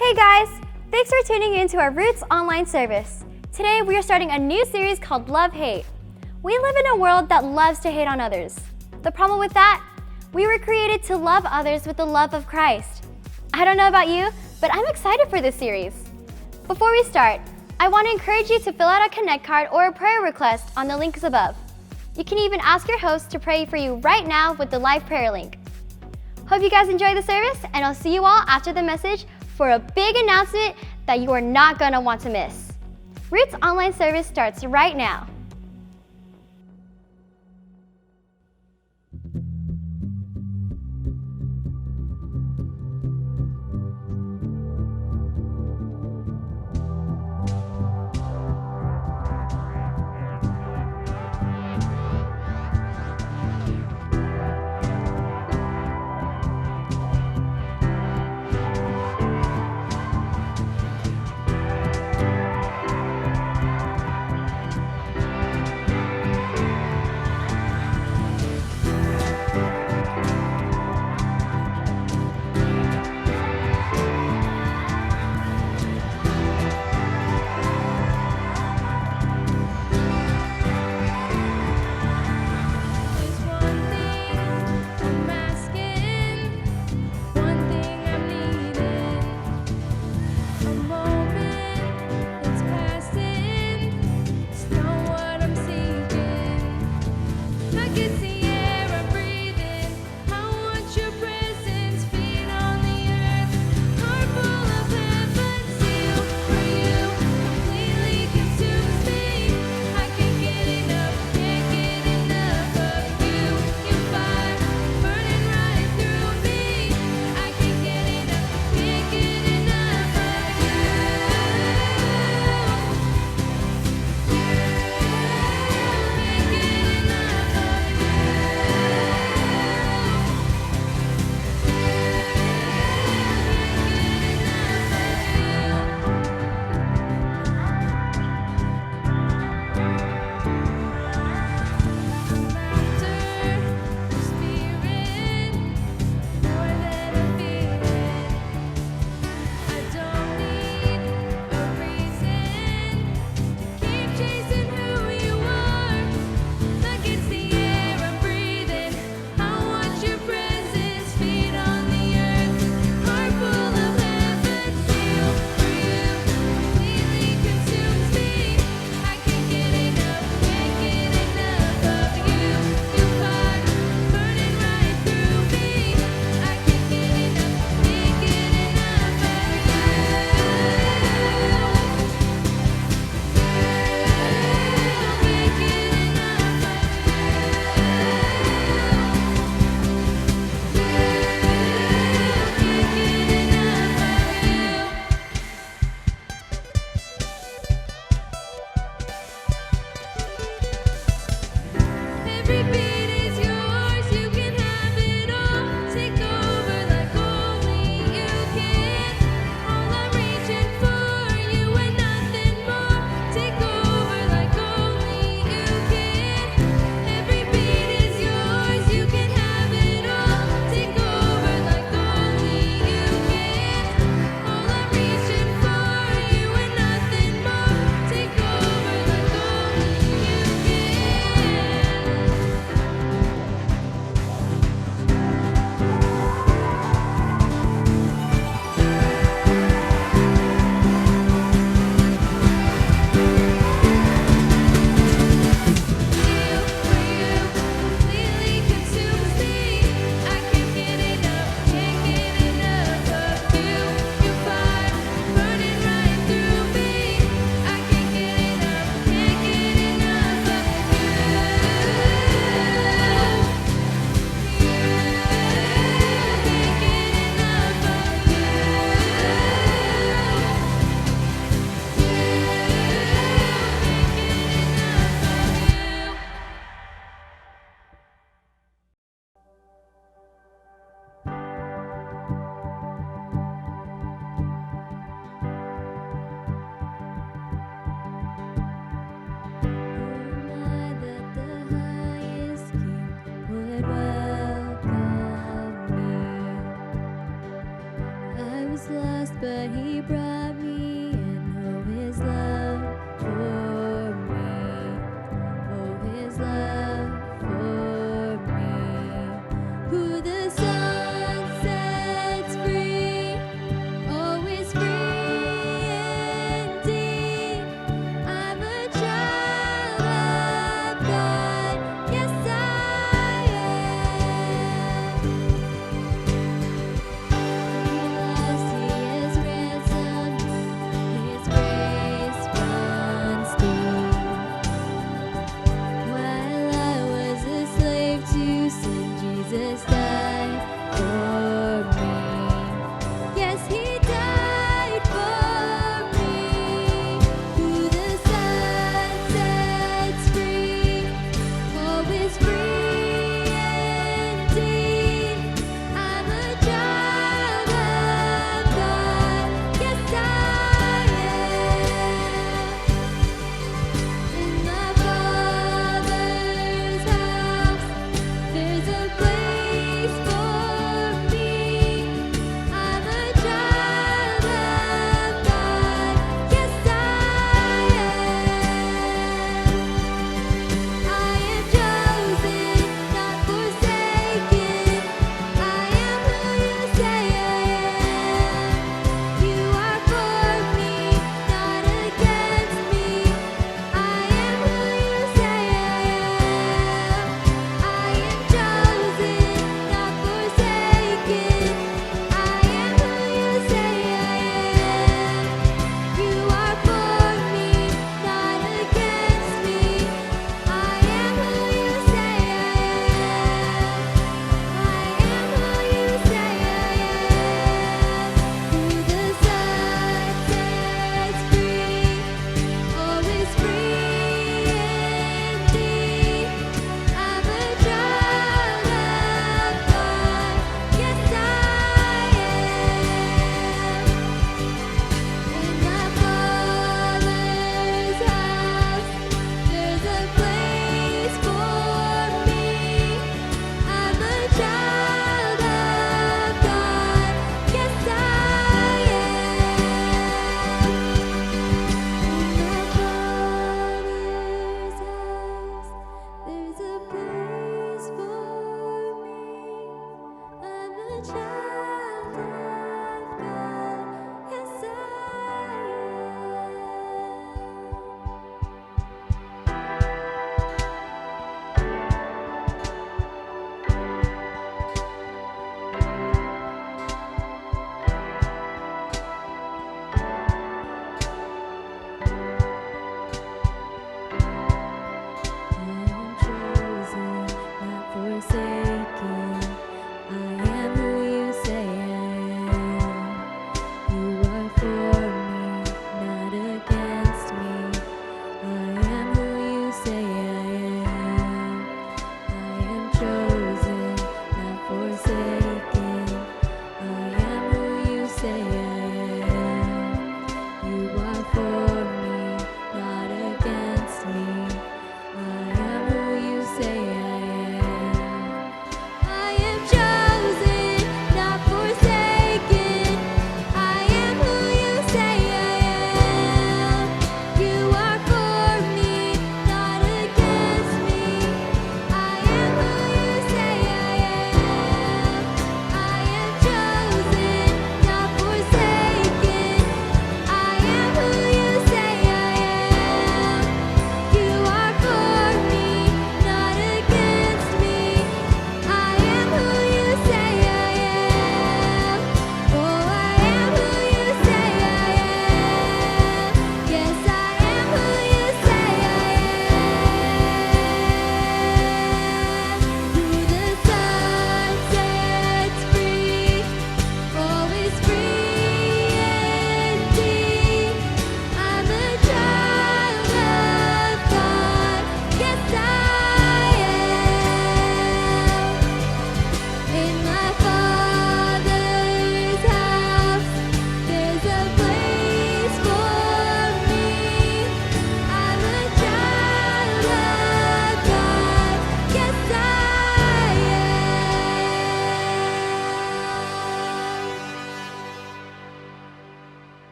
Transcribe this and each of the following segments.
Hey guys! Thanks for tuning in to our Roots online service. Today we are starting a new series called Love Hate. We live in a world that loves to hate on others. The problem with that? We were created to love others with the love of Christ. I don't know about you, but I'm excited for this series. Before we start, I want to encourage you to fill out a Connect card or a prayer request on the links above. You can even ask your host to pray for you right now with the live prayer link. Hope you guys enjoy the service, and I'll see you all after the message for a big announcement that you are not going to want to miss. Roots online service starts right now. but he brought me in. Oh, his love for me. Oh, his love for me. Who the Son sets free, oh, is free indeed. I'm a child of God, yes I am. He loves, he is ransomed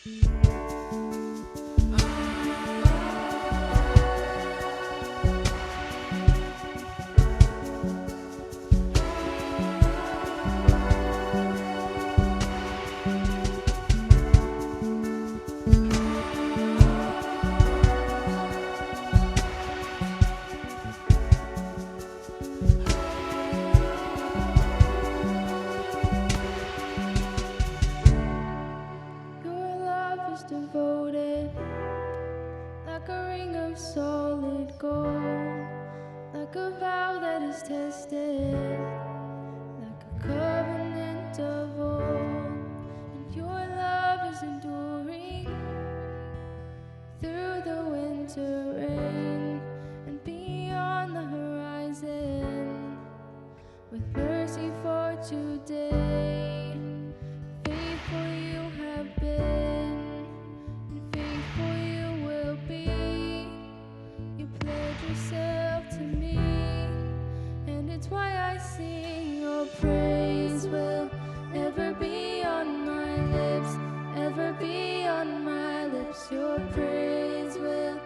Your love is devoted, like a ring of solid gold, like a vow that is tested, like a covenant of old. And your love is enduring through the winter rain and beyond the horizon, with mercy for today. Faithful you have been, and faithful you will be. You pledge yourself to me, and it's why I sing. Your praise will ever be on my lips, ever be on my lips. Your praise will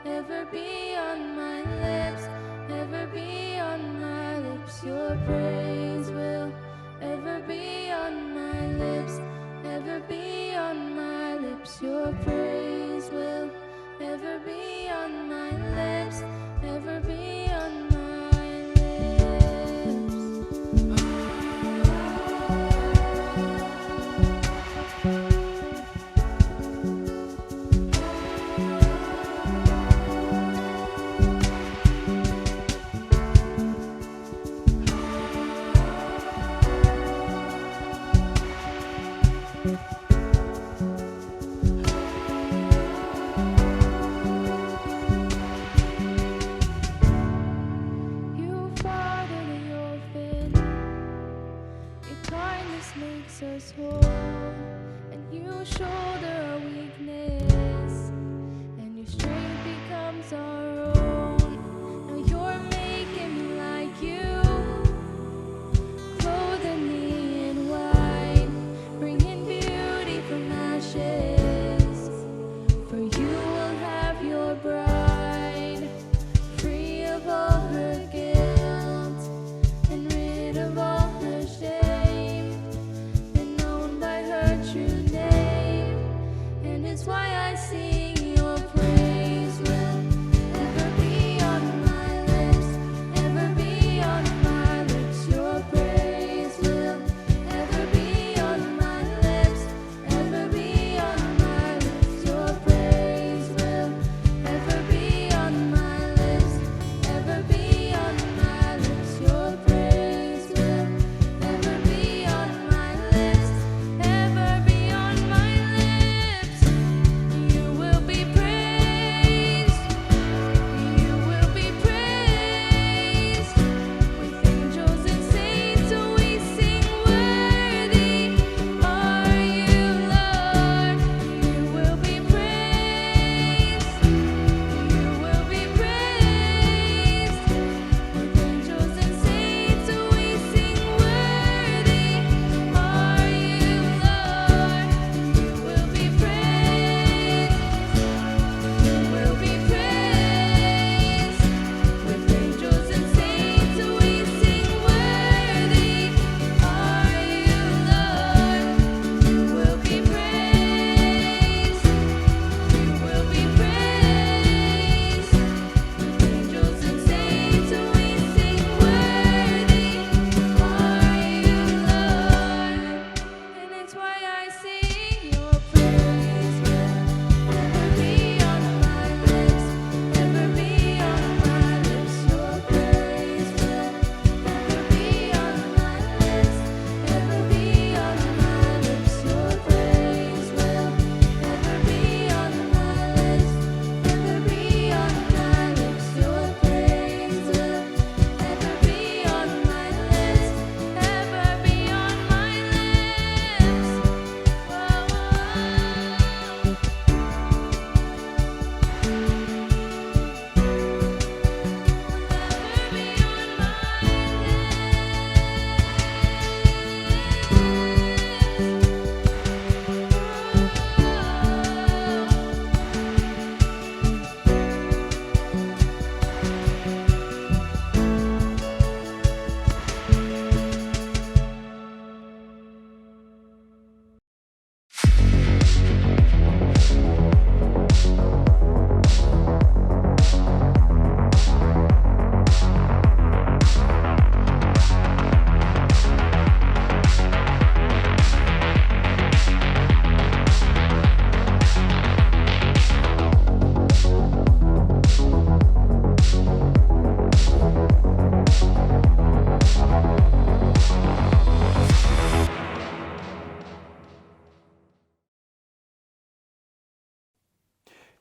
ever be on my lips, ever be on my lips. Your praise will ever be on my lips, ever be on my lips. Your praise will ever be on my lips, ever be on my lips. You father the orphan, your kindness makes us whole, and you shoulder our weakness, and your strength becomes our own. Now you're making me like you, clothing me in white, bringing beauty from ashes. For you will have your bride, free of all her guilt, and rid of all her shame, and known by her true name. And it's why I sing. Your praise will ever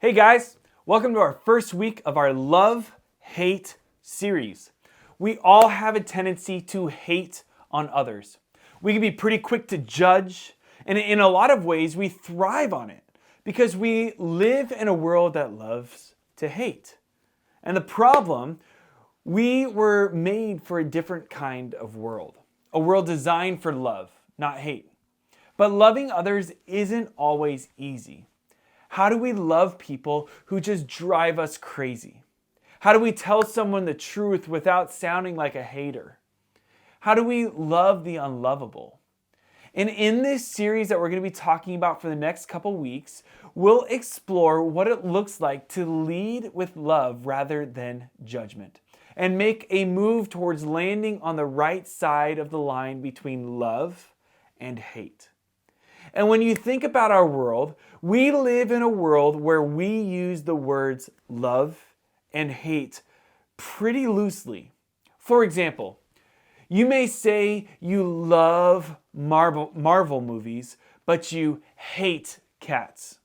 Hey guys, welcome to our first week of our Love-Hate series. We all have a tendency to hate on others. We can be pretty quick to judge, and in a lot of ways we thrive on it because we live in a world that loves to hate. And the problem, we were made for a different kind of world, a world designed for love, not hate. But loving others isn't always easy. How do we love people who just drive us crazy? How do we tell someone the truth without sounding like a hater? How do we love the unlovable? And in this series that we're going to be talking about for the next couple weeks, we'll explore what it looks like to lead with love rather than judgment, and make a move towards landing on the right side of the line between love and hate. And when you think about our world, we live in a world where we use the words love and hate pretty loosely. For example, you may say you love Marvel movies, but you hate cats.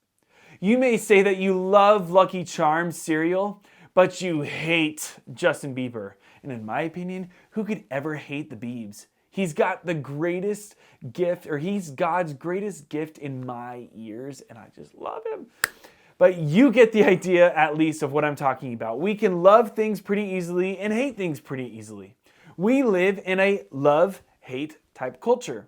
You may say that you love Lucky Charms cereal, but you hate Justin Bieber. And in my opinion, who could ever hate the Biebs? He's got the greatest gift, or he's God's greatest gift in my ears, and I just love him. But you get the idea, at least, of what I'm talking about. We can love things pretty easily and hate things pretty easily. We live in a love-hate type culture.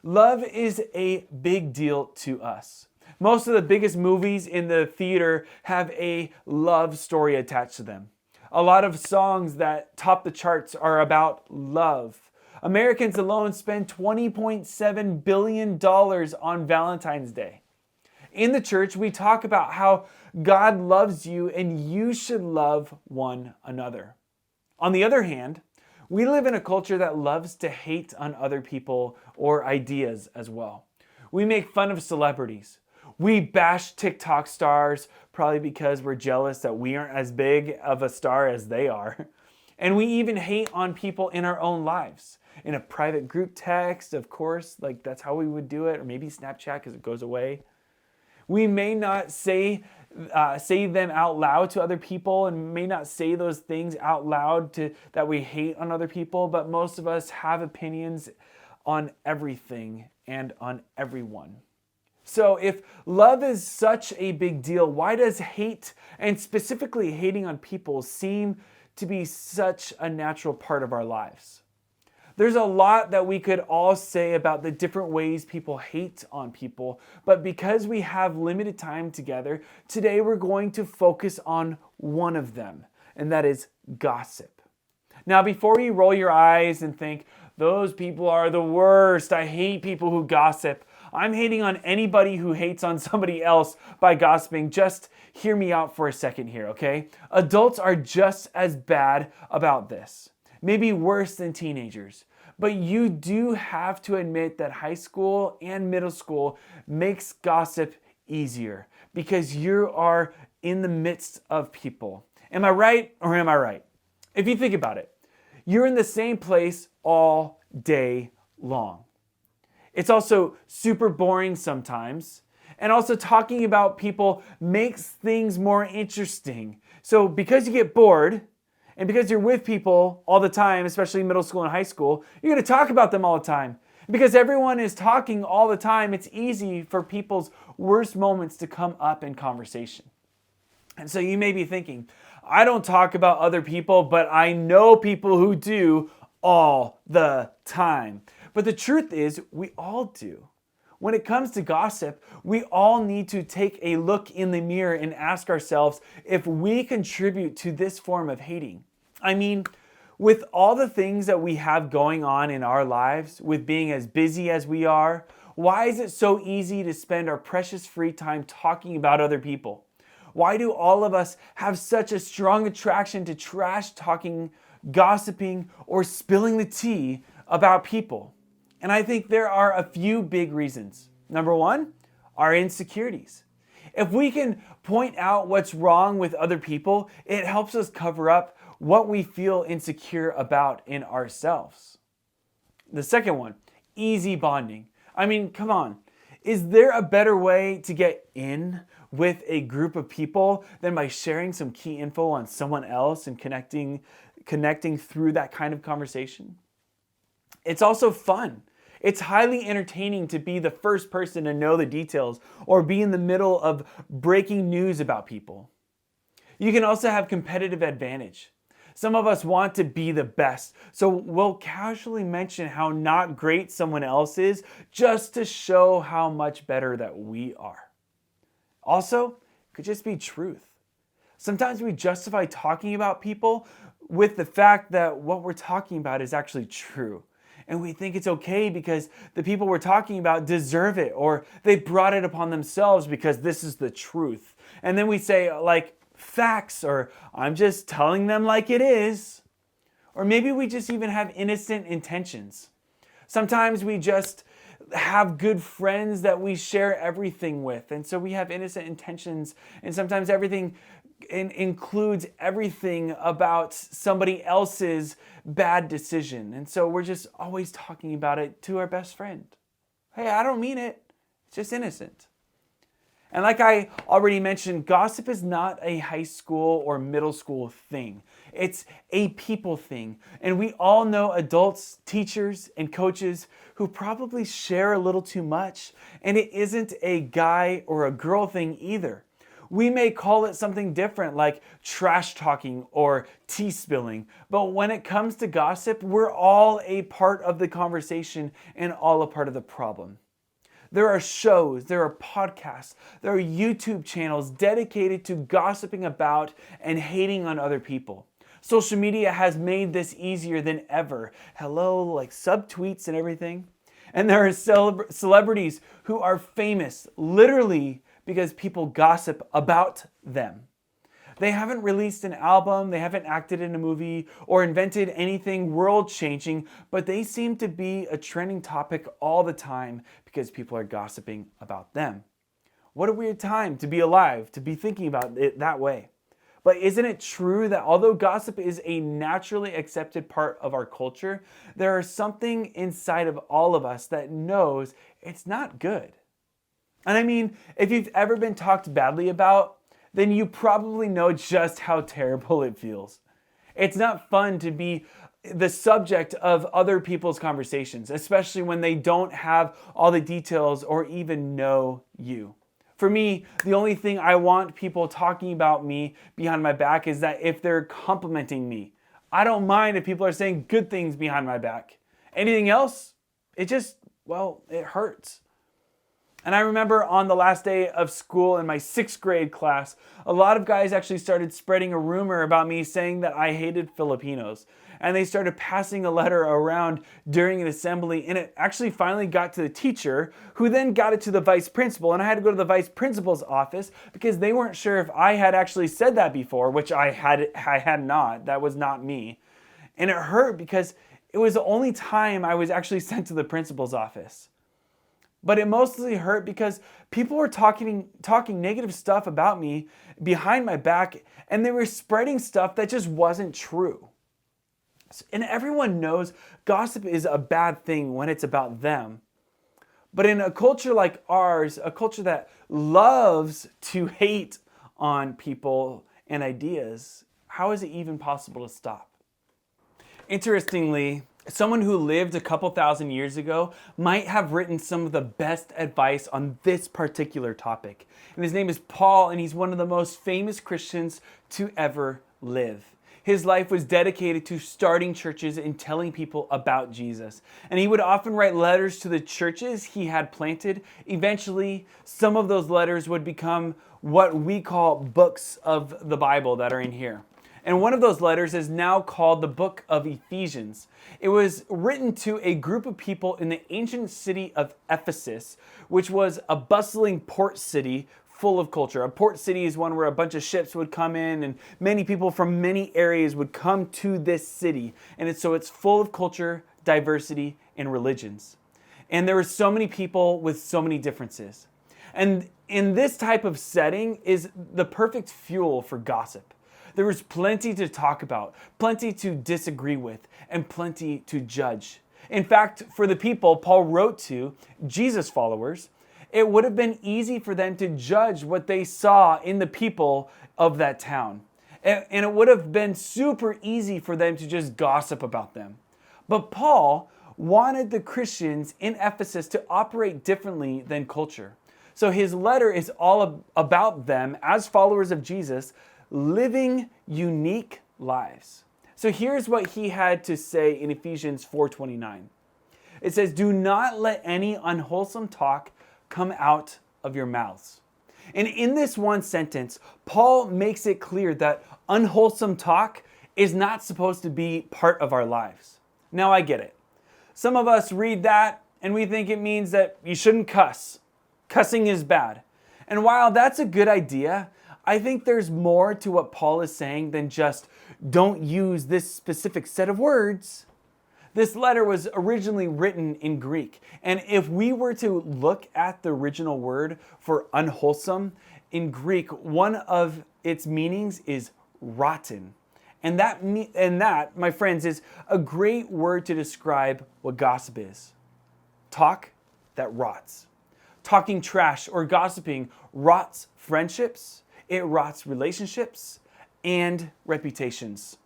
Love is a big deal to us. Most of the biggest movies in the theater have a love story attached to them. A lot of songs that top the charts are about love. Americans alone spend $20.7 billion on Valentine's Day. In the church, we talk about how God loves you and you should love one another. On the other hand, we live in a culture that loves to hate on other people or ideas as well. We make fun of celebrities. We bash TikTok stars, probably because we're jealous that we aren't as big of a star as they are. And we even hate on people in our own lives. In a private group text, of course, like that's how we would do it, or maybe Snapchat because it goes away. We may not say them out loud to other people, and may not say those things out loud that we hate on other people, but most of us have opinions on everything and on everyone. So if love is such a big deal, why does hate, and specifically hating on people, seem to be such a natural part of our lives? There's a lot that we could all say about the different ways people hate on people, but because we have limited time together, today we're going to focus on one of them, and that is gossip. Now, before you roll your eyes and think, those people are the worst, I hate people who gossip, I'm hating on anybody who hates on somebody else by gossiping. Just hear me out for a second here, okay? Adults are just as bad about this. Maybe worse than teenagers. But you do have to admit that high school and middle school makes gossip easier because you are in the midst of people. Am I right or am I right? If you think about it, you're in the same place all day long. It's also super boring sometimes. And also talking about people makes things more interesting. So because you get bored, and because you're with people all the time, especially middle school and high school, you're going to talk about them all the time. Because everyone is talking all the time, it's easy for people's worst moments to come up in conversation. And so you may be thinking, I don't talk about other people, but I know people who do all the time. But the truth is, we all do. When it comes to gossip, we all need to take a look in the mirror and ask ourselves if we contribute to this form of hating. I mean, with all the things that we have going on in our lives, with being as busy as we are, why is it so easy to spend our precious free time talking about other people? Why do all of us have such a strong attraction to trash talking, gossiping, or spilling the tea about people? And I think there are a few big reasons. Number one, our insecurities. If we can point out what's wrong with other people, it helps us cover up what we feel insecure about in ourselves. The second one, easy bonding. I mean, come on. Is there a better way to get in with a group of people than by sharing some key info on someone else and connecting through that kind of conversation. It's also fun. It's highly entertaining to be the first person to know the details or be in the middle of breaking news about people. You can also have competitive advantage. Some of us want to be the best, so we'll casually mention how not great someone else is just to show how much better that we are. Also, it could just be truth. Sometimes we justify talking about people with the fact that what we're talking about is actually true. And we think it's okay because the people we're talking about deserve it, or they brought it upon themselves because this is the truth. And then we say, like, facts, or I'm just telling them like it is. Or maybe we just even have innocent intentions. Sometimes we just have good friends that we share everything with, and so we have innocent intentions, and sometimes everything includes everything about somebody else's bad decision, and so we're just always talking about it to our best friend. Hey, I don't mean it. It's just innocent. And like I already mentioned, gossip is not a high school or middle school thing. It's a people thing. And we all know adults, teachers, and coaches who probably share a little too much. And it isn't a guy or a girl thing either. We may call it something different like trash talking or tea spilling. But when it comes to gossip, we're all a part of the conversation and all a part of the problem. There are shows, there are podcasts, there are YouTube channels dedicated to gossiping about and hating on other people. Social media has made this easier than ever. Hello, like subtweets and everything. And there are celebrities who are famous literally because people gossip about them. They haven't released an album, they haven't acted in a movie, or invented anything world-changing, but they seem to be a trending topic all the time because people are gossiping about them. What a weird time to be alive, to be thinking about it that way. But isn't it true that although gossip is a naturally accepted part of our culture, there is something inside of all of us that knows it's not good? And I mean, if you've ever been talked badly about, then you probably know just how terrible it feels. It's not fun to be the subject of other people's conversations, especially when they don't have all the details or even know you. For me, the only thing I want people talking about me behind my back is that if they're complimenting me. I don't mind if people are saying good things behind my back. Anything else, it hurts. And I remember on the last day of school in my 6th grade class, a lot of guys actually started spreading a rumor about me saying that I hated Filipinos. And they started passing a letter around during an assembly, and it actually finally got to the teacher, who then got it to the vice principal. And I had to go to the vice principal's office because they weren't sure if I had actually said that before, which I had not. That was not me. And it hurt because it was the only time I was actually sent to the principal's office. But it mostly hurt because people were talking negative stuff about me behind my back, and they were spreading stuff that just wasn't true. And everyone knows gossip is a bad thing when it's about them. But in a culture like ours, a culture that loves to hate on people and ideas, how is it even possible to stop? Interestingly, someone who lived a couple thousand years ago might have written some of the best advice on this particular topic. And his name is Paul, and he's one of the most famous Christians to ever live. His life was dedicated to starting churches and telling people about Jesus. And he would often write letters to the churches he had planted. Eventually, some of those letters would become what we call books of the Bible that are in here. And one of those letters is now called the book of Ephesians. It was written to a group of people in the ancient city of Ephesus, which was a bustling port city full of culture. A port city is one where a bunch of ships would come in, and many people from many areas would come to this city. And it's full of culture, diversity, and religions. And there were so many people with so many differences. And in this type of setting is the perfect fuel for gossip. There was plenty to talk about, plenty to disagree with, and plenty to judge. In fact, for the people Paul wrote to, Jesus followers, it would have been easy for them to judge what they saw in the people of that town. And it would have been super easy for them to just gossip about them. But Paul wanted the Christians in Ephesus to operate differently than culture. So his letter is all about them as followers of Jesus living unique lives. So here's what he had to say in Ephesians 4:29. It says, "Do not let any unwholesome talk come out of your mouths." And in this one sentence, Paul makes it clear that unwholesome talk is not supposed to be part of our lives. Now I get it. Some of us read that and we think it means that you shouldn't cuss. Cussing is bad. And while that's a good idea, I think there's more to what Paul is saying than just don't use this specific set of words. This letter was originally written in Greek. And if we were to look at the original word for unwholesome in Greek, one of its meanings is rotten. And that, my friends, is a great word to describe what gossip is. Talk that rots. Talking trash or gossiping rots friendships, it rots relationships and reputations.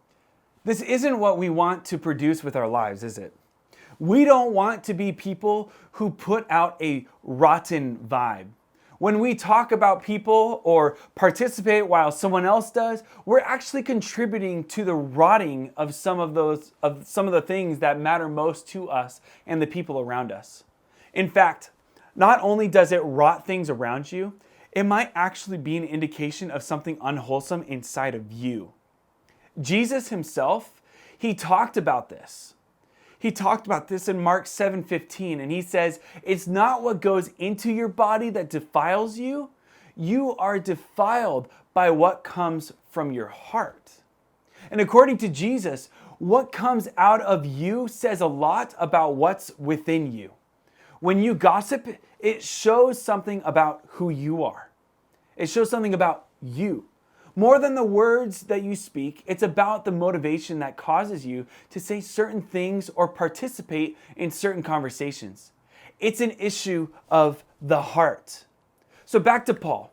This isn't what we want to produce with our lives, is it? We don't want to be people who put out a rotten vibe. When we talk about people or participate while someone else does, we're actually contributing to the rotting of some of the things that matter most to us and the people around us. In fact, not only does it rot things around you, it might actually be an indication of something unwholesome inside of you. Jesus himself, he talked about this. He talked about this in Mark 7:15, and he says, "It's not what goes into your body that defiles you. You are defiled by what comes from your heart." And according to Jesus, what comes out of you says a lot about what's within you. When you gossip, it shows something about who you are. It shows something about you. More than the words that you speak, it's about the motivation that causes you to say certain things or participate in certain conversations. It's an issue of the heart. So back to Paul.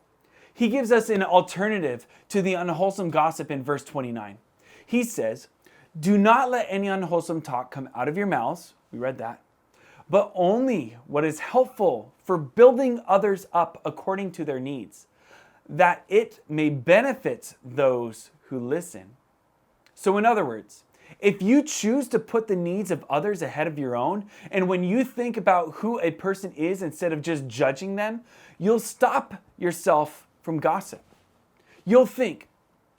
He gives us an alternative to the unwholesome gossip in verse 29. He says, "Do not let any unwholesome talk come out of your mouths," we read that, "but only what is helpful for building others up according to their needs, that it may benefit those who listen." So in other words, if you choose to put the needs of others ahead of your own, and when you think about who a person is instead of just judging them, you'll stop yourself from gossip. You'll think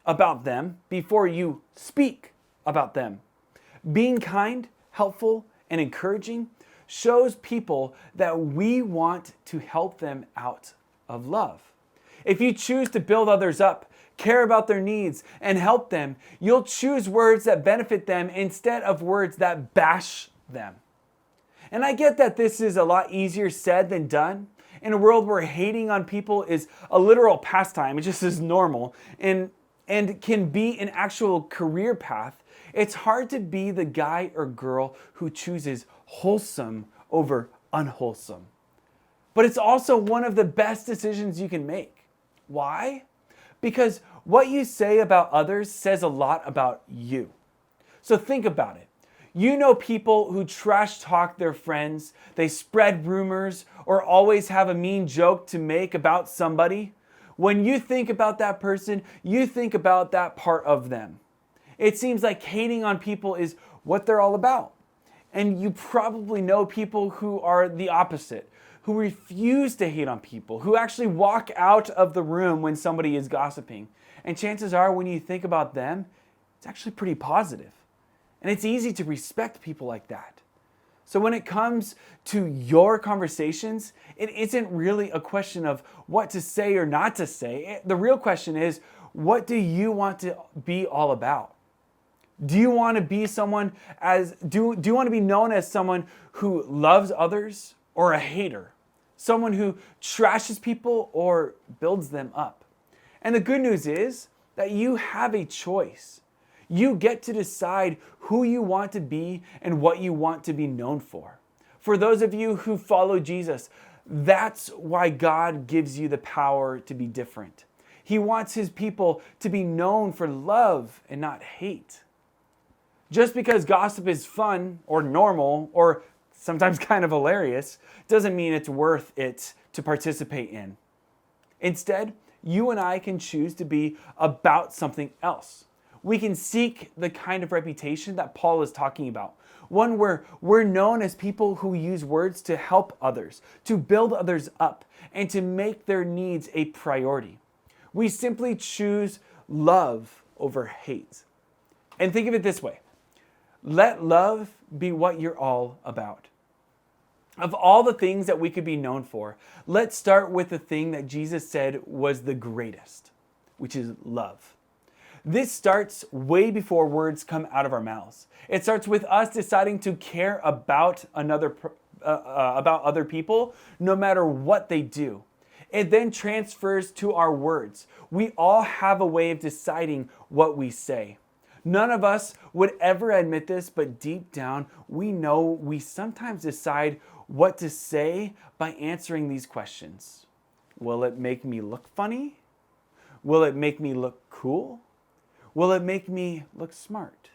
about them before you speak about them. Being kind, helpful, and encouraging shows people that we want to help them out of love. If you choose to build others up, care about their needs, and help them, you'll choose words that benefit them instead of words that bash them. And I get that this is a lot easier said than done. In a world where hating on people is a literal pastime, it just is normal, and can be an actual career path, it's hard to be the guy or girl who chooses wholesome over unwholesome. But it's also one of the best decisions you can make. Why? Because what you say about others says a lot about you. So think about it. You know people who trash talk their friends, they spread rumors, or always have a mean joke to make about somebody. When you think about that person, you think about that part of them. It seems like hating on people is what they're all about. And you probably know people who are the opposite, who refuse to hate on people, who actually walk out of the room when somebody is gossiping. And chances are when you think about them, it's actually pretty positive. And it's easy to respect people like that. So when it comes to your conversations, it isn't really a question of what to say or not to say. The real question is, what do you want to be all about? Do you want to be do you want to be known as someone who loves others or a hater? Someone who trashes people or builds them up? And the good news is that you have a choice. You get to decide who you want to be and what you want to be known for. For those of you who follow Jesus, That's why God gives you the power to be different. He wants his people to be known for love and not hate. Just because gossip is fun or normal or sometimes kind of hilarious doesn't mean it's worth it to participate in. Instead, you and I can choose to be about something else. We can seek the kind of reputation that Paul is talking about. One where we're known as people who use words to help others, to build others up, and to make their needs a priority. We simply choose love over hate. And think of it this way. Let love be what you're all about. Of all the things that we could be known for, let's start with the thing that Jesus said was the greatest, which is love. This starts way before words come out of our mouths. It starts with us deciding to care about other people, no matter what they do. It then transfers to our words. We all have a way of deciding what we say. None of us would ever admit this, but deep down, we know we sometimes decide what to say by answering these questions. Will it make me look funny? Will it make me look cool? Will it make me look smart?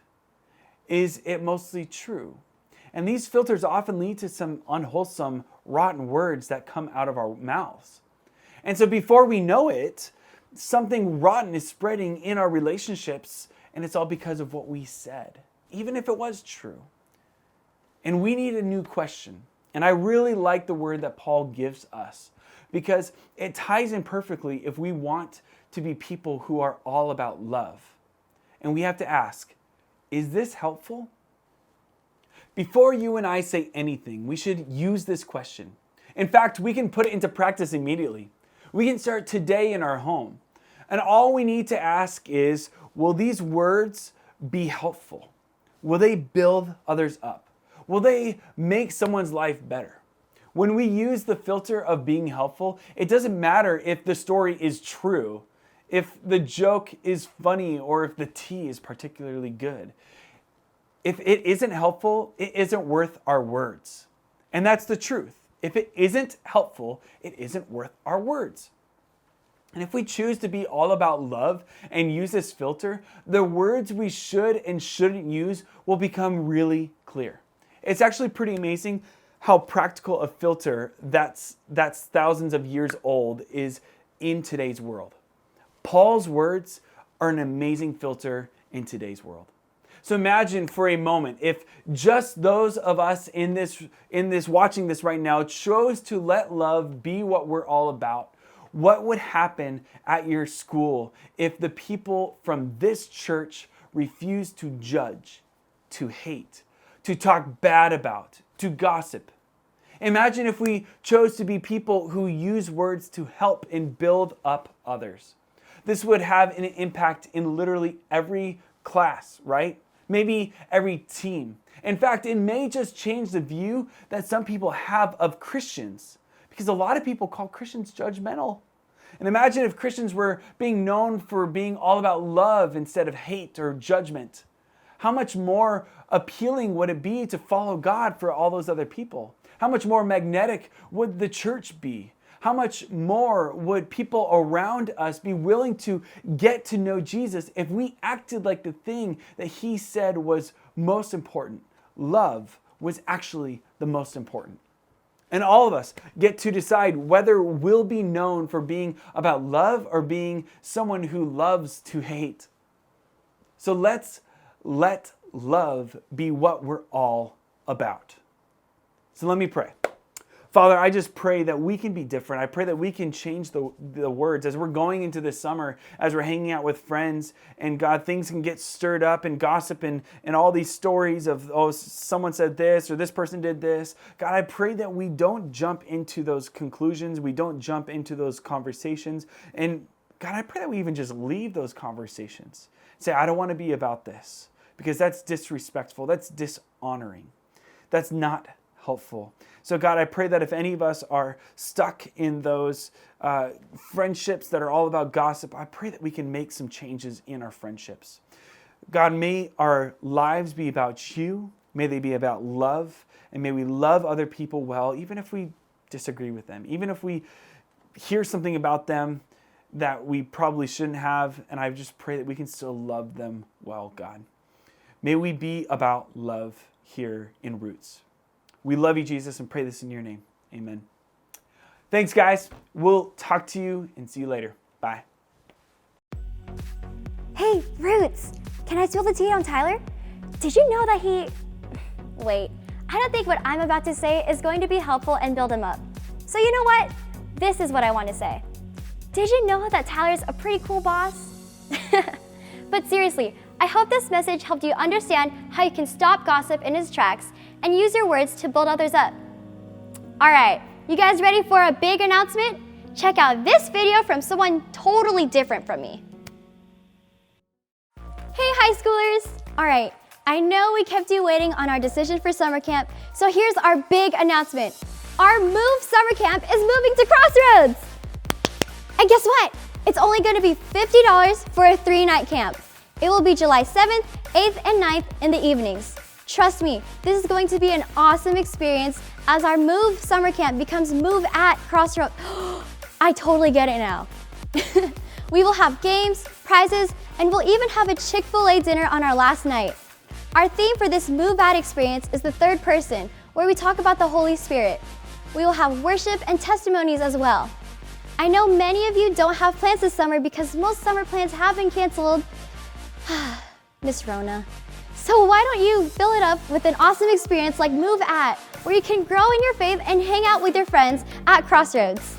Is it mostly true? And these filters often lead to some unwholesome, rotten words that come out of our mouths. And so before we know it, something rotten is spreading in our relationships, and it's all because of what we said, even if it was true. And we need a new question. And I really like the word that Paul gives us because it ties in perfectly if we want to be people who are all about love. And we have to ask, is this helpful? Before you and I say anything, we should use this question. In fact, we can put it into practice immediately. We can start today in our home. And all we need to ask is, will these words be helpful? Will they build others up? Will they make someone's life better? When we use the filter of being helpful, it doesn't matter if the story is true, if the joke is funny, or if the tea is particularly good. If it isn't helpful, it isn't worth our words. And that's the truth. If it isn't helpful, it isn't worth our words. And if we choose to be all about love and use this filter, the words we should and shouldn't use will become really clear. It's actually pretty amazing how practical a filter that's thousands of years old is in today's world. Paul's words are an amazing filter in today's world. So imagine for a moment if just those of us in this watching this right now chose to let love be what we're all about. What would happen at your school if the people from this church refused to judge, to hate, to talk bad about, to gossip? Imagine if we chose to be people who use words to help and build up others. This would have an impact in literally every class, right? Maybe every team. In fact, it may just change the view that some people have of Christians, because a lot of people call Christians judgmental. And imagine if Christians were being known for being all about love instead of hate or judgment. How much more appealing would it be to follow God for all those other people? How much more magnetic would the church be? How much more would people around us be willing to get to know Jesus if we acted like the thing that he said was most important? Love was actually the most important. And all of us get to decide whether we'll be known for being about love or being someone who loves to hate. So let's let love be what we're all about. So let me pray. Father, I just pray that we can be different. I pray that we can change the words as we're going into this summer, as we're hanging out with friends, and God, things can get stirred up and gossip and all these stories of, oh, someone said this or this person did this. God, I pray that we don't jump into those conclusions. We don't jump into those conversations. And God, I pray that we even just leave those conversations. Say, I don't want to be about this because that's disrespectful. That's dishonoring. That's not helpful. So God, I pray that if any of us are stuck in those friendships that are all about gossip, I pray that we can make some changes in our friendships. God, may our lives be about you. May they be about love. And may we love other people well, even if we disagree with them, even if we hear something about them that we probably shouldn't have, and I just pray that we can still love them well, God. May we be about love here in Roots. We love you, Jesus, and pray this in your name. Amen. Thanks, guys. We'll talk to you and see you later. Bye. Hey, Roots, can I spill the tea on Tyler? Did you know that he... Wait, I don't think what I'm about to say is going to be helpful and build him up. So you know what? This is what I want to say. Did you know that Tyler's a pretty cool boss? But seriously, I hope this message helped you understand how you can stop gossip in its tracks and use your words to build others up. All right, you guys ready for a big announcement? Check out this video from someone totally different from me. Hey high schoolers! All right, I know we kept you waiting on our decision for summer camp, so here's our big announcement. Our Move Summer Camp is moving to Crossroads! And guess what? It's only going to be $50 for a 3-night camp. It will be July 7th, 8th, and 9th in the evenings. Trust me, this is going to be an awesome experience as our Move Summer Camp becomes Move at Crossroads. I totally get it now. We will have games, prizes, and we'll even have a Chick-fil-A dinner on our last night. Our theme for this Move at experience is the third person, where we talk about the Holy Spirit. We will have worship and testimonies as well. I know many of you don't have plans this summer because most summer plans have been canceled. Miss Rona. So why don't you fill it up with an awesome experience like Move At, where you can grow in your faith and hang out with your friends at Crossroads.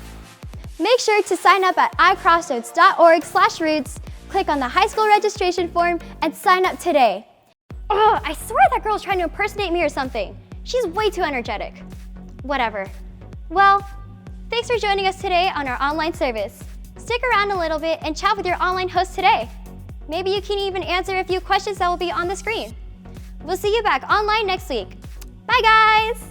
Make sure to sign up at iCrossroads.org/roots, click on the high school registration form, and sign up today. Oh, I swear that girl's trying to impersonate me or something. She's way too energetic. Whatever. Well, thanks for joining us today on our online service. Stick around a little bit and chat with your online host today. Maybe you can even answer a few questions that will be on the screen. We'll see you back online next week. Bye, guys!